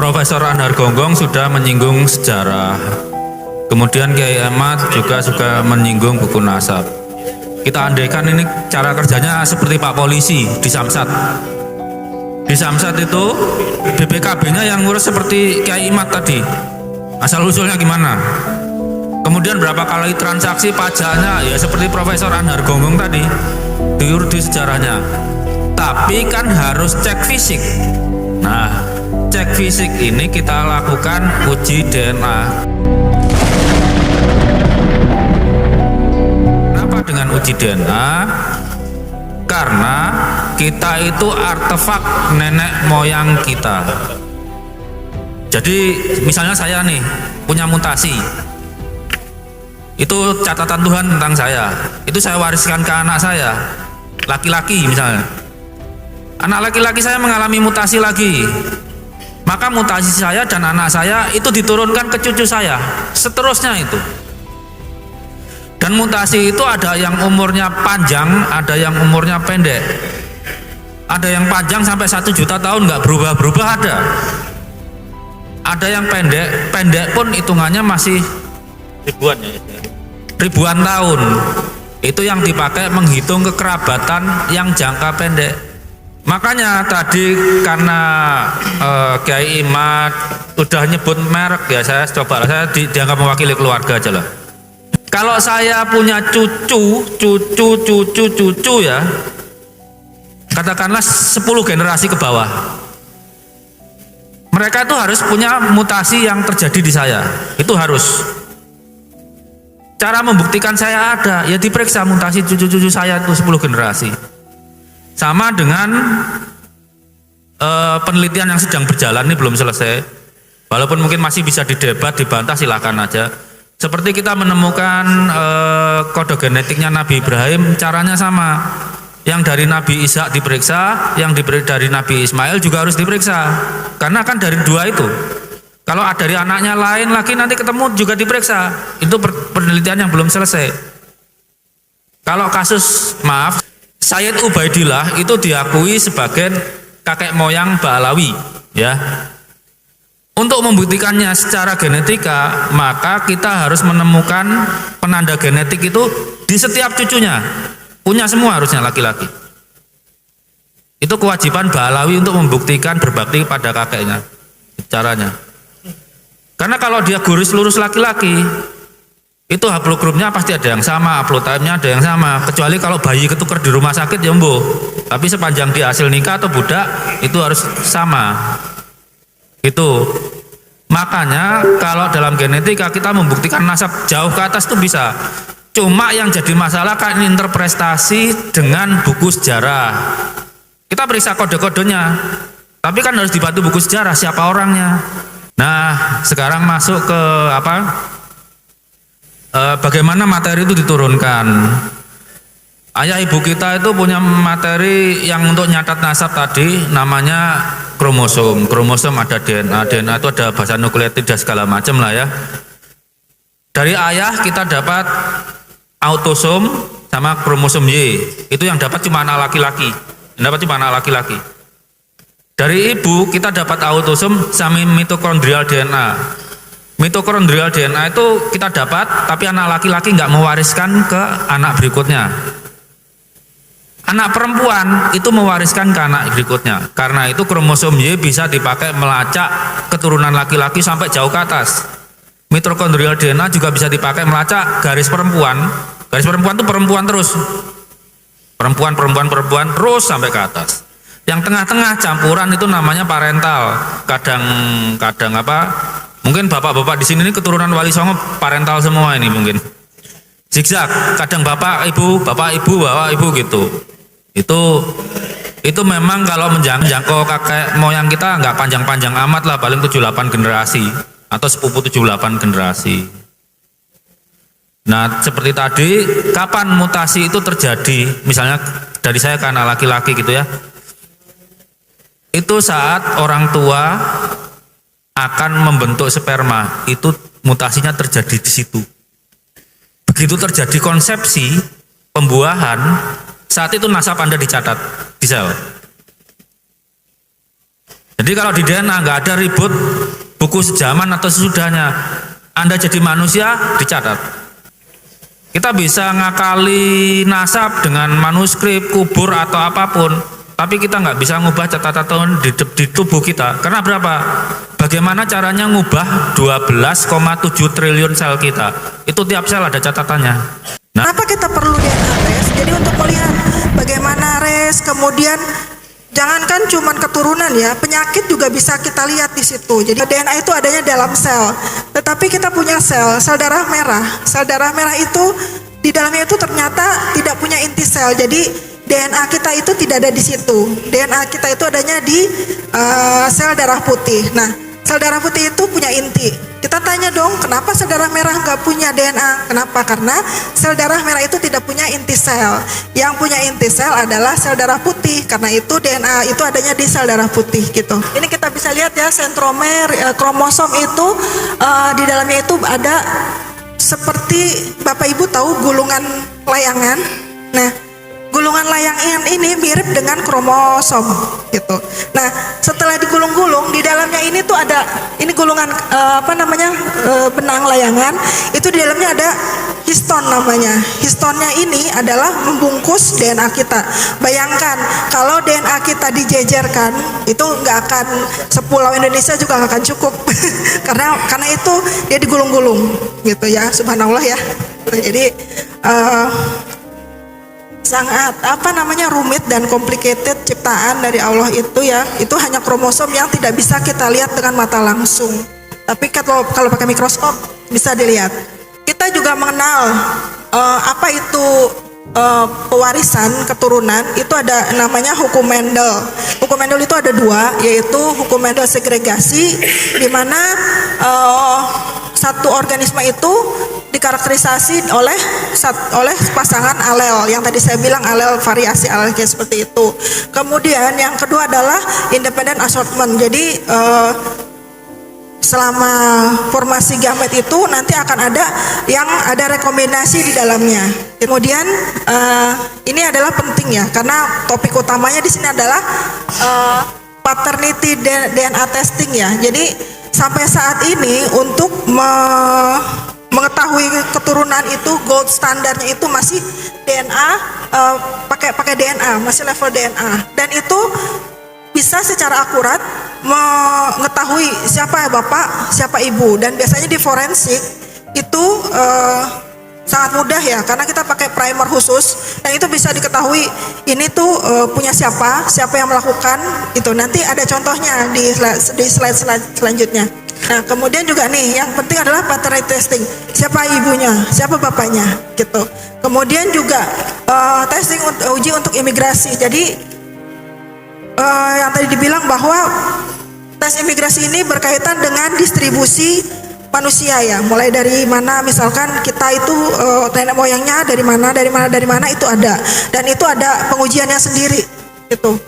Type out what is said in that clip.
Profesor Anhar Gonggong sudah menyinggung sejarah. Kemudian Kiai Ahmad juga suka menyinggung buku nasab. Kita andaikan ini cara kerjanya seperti Pak Polisi di Samsat. Di Samsat itu BPKB-nya yang ngurus seperti Kiai Ahmad tadi. Asal usulnya gimana? Kemudian berapa kali transaksi pajaknya ya seperti Profesor Anhar Gonggong tadi. Diurut di sejarahnya. Tapi kan harus cek fisik. Nah, cek fisik ini kita lakukan uji DNA. Kenapa dengan uji DNA? Karena kita itu artefak nenek moyang kita. Jadi misalnya saya nih punya mutasi, itu catatan Tuhan tentang saya, itu saya wariskan ke anak saya, laki-laki misalnya. Anak laki-laki saya mengalami mutasi lagi, maka mutasi saya dan anak saya itu diturunkan ke cucu saya, seterusnya itu. Dan mutasi itu ada yang umurnya panjang, ada yang umurnya pendek. Ada yang panjang sampai 1 juta tahun nggak berubah-berubah ada. Ada yang pendek pun hitungannya masih ribuan ya. Ribuan tahun. Itu yang dipakai menghitung kekerabatan yang jangka pendek. Makanya tadi karena Kiai Ahmad udah nyebut merek ya, saya dianggap mewakili keluarga aja lah. Kalau saya punya cucu ya, katakanlah 10 generasi ke bawah, mereka itu harus punya mutasi yang terjadi di saya, itu harus. Cara membuktikan saya ada, ya diperiksa mutasi cucu-cucu saya itu 10 generasi. Sama dengan penelitian yang sedang berjalan ini belum selesai, walaupun mungkin masih bisa didebat, dibantah, silahkan aja. Seperti kita menemukan kode genetiknya Nabi Ibrahim, caranya sama. Yang dari Nabi Ishak diperiksa, yang dari Nabi Ismail juga harus diperiksa, karena kan dari dua itu. Kalau ada dari anaknya lain lagi nanti ketemu juga diperiksa. Itu penelitian yang belum selesai. Kalau kasus Sayyid Ubaidillah itu diakui sebagai kakek moyang Ba'alawi, ya. Untuk membuktikannya secara genetika, maka kita harus menemukan penanda genetik itu di setiap cucunya. Punya semua harusnya laki-laki. Itu kewajiban Ba'alawi untuk membuktikan berbakti pada kakeknya. Caranya. Karena kalau dia gurus lurus laki-laki, itu haplogrupnya pasti ada yang sama, haplotype-nya ada yang sama. Kecuali kalau bayi ketuker di rumah sakit ya mbuh. Tapi sepanjang dia hasil nikah atau budak, itu harus sama. Itu. Makanya kalau dalam genetika kita membuktikan nasab jauh ke atas itu bisa. Cuma yang jadi masalah kan interpretasi dengan buku sejarah. Kita periksa kode-kodenya, tapi kan harus dibantu buku sejarah siapa orangnya. Nah, sekarang masuk ke bagaimana materi itu diturunkan. Ayah ibu kita itu punya materi yang untuk nyatat nasab tadi namanya kromosom. Kromosom ada DNA, DNA itu ada bahan nukleotida segala macam lah ya. Dari ayah kita dapat autosom sama kromosom Y. Itu yang dapat cuma anak laki-laki. Dari ibu kita dapat autosom sama mitokondrial DNA. Mitokondrial DNA itu kita dapat, tapi anak laki-laki nggak mewariskan ke anak berikutnya. Anak perempuan itu mewariskan ke anak berikutnya. Karena itu kromosom Y bisa dipakai melacak keturunan laki-laki sampai jauh ke atas. Mitokondrial DNA juga bisa dipakai melacak garis perempuan. Garis perempuan itu perempuan terus. Perempuan terus sampai ke atas. Yang tengah-tengah campuran itu namanya parental. Kadang mungkin bapak-bapak di sini ini keturunan Wali Songo parental semua ini mungkin. Zigzag, kadang bapak ibu gitu. Itu memang kalau menjangkau kakek moyang kita nggak panjang-panjang amat lah, paling 7-8 generasi atau sepupu 7-8 generasi. Nah, seperti tadi, kapan mutasi itu terjadi? Misalnya dari saya ke anak laki-laki gitu ya. Itu saat orang tua akan membentuk sperma, itu mutasinya terjadi di situ. Begitu terjadi konsepsi, pembuahan, saat itu nasab Anda dicatat di sel. Jadi kalau di DNA nggak ada ribut buku sejaman atau sesudahnya. Anda jadi manusia dicatat. Kita bisa ngakali nasab dengan manuskrip, kubur atau apapun, tapi kita nggak bisa ngubah catatan di tubuh kita. Karena berapa? Bagaimana caranya ngubah 12,7 triliun sel kita? Itu tiap sel ada catatannya. Nah, Kenapa kita perlu DNA res? Jadi untuk melihat bagaimana res, kemudian jangankan cuman keturunan ya, penyakit juga bisa kita lihat di situ. Jadi DNA itu adanya dalam sel. Tetapi kita punya sel darah merah. Sel darah merah itu di dalamnya itu ternyata tidak punya inti sel. Jadi DNA kita itu tidak ada di situ. DNA kita itu adanya di sel darah putih. Nah, sel darah putih itu punya inti. Kita tanya dong, kenapa sel darah merah nggak punya DNA? Kenapa? Karena sel darah merah itu tidak punya inti sel. Yang punya inti sel adalah sel darah putih. Karena itu DNA itu adanya di sel darah putih gitu. Ini kita bisa lihat ya, sentromer, kromosom itu di dalamnya itu ada seperti Bapak Ibu tahu gulungan layangan. Nah, gulungan layangan ini mirip dengan kromosom gitu. Nah, setelah digulung-gulung di dalamnya ini tuh ada ini gulungan benang layangan, itu di dalamnya ada histon namanya. Histonnya ini adalah membungkus DNA kita. Bayangkan kalau DNA kita dijejerkan, itu nggak akan sepulau Indonesia juga nggak akan cukup karena itu dia digulung-gulung gitu ya, subhanallah ya. Jadi sangat rumit dan complicated ciptaan dari Allah itu ya. Itu hanya kromosom yang tidak bisa kita lihat dengan mata langsung. Tapi kalau pakai mikroskop bisa dilihat. Kita juga mengenal apa itu pewarisan keturunan. Itu ada namanya hukum Mendel. Hukum Mendel itu ada dua, yaitu hukum Mendel segregasi, di mana satu organisme itu dikarakterisasi oleh pasangan alel yang tadi saya bilang, alel variasi alel kayak seperti itu. Kemudian yang kedua adalah independent assortment. Jadi selama formasi gamet itu nanti akan ada rekombinasi di dalamnya. Kemudian ini adalah penting ya, karena topik utamanya di sini adalah paternity DNA testing ya. Jadi sampai saat ini untuk mengetahui keturunan itu gold standarnya itu masih DNA, pakai DNA, masih level DNA, dan itu bisa secara akurat mengetahui siapa bapak, siapa ibu. Dan biasanya di forensik itu sangat mudah ya, karena kita pakai primer khusus dan itu bisa diketahui ini tuh punya siapa yang melakukan itu. Nanti ada contohnya di slide selanjutnya. Nah, kemudian juga nih yang penting adalah paternity testing, siapa ibunya, siapa bapaknya gitu. Kemudian juga testing uji untuk imigrasi. Jadi yang tadi dibilang bahwa tes imigrasi ini berkaitan dengan distribusi manusia ya, mulai dari mana misalkan kita itu nenek moyangnya dari mana itu ada, dan itu ada pengujiannya sendiri gitu.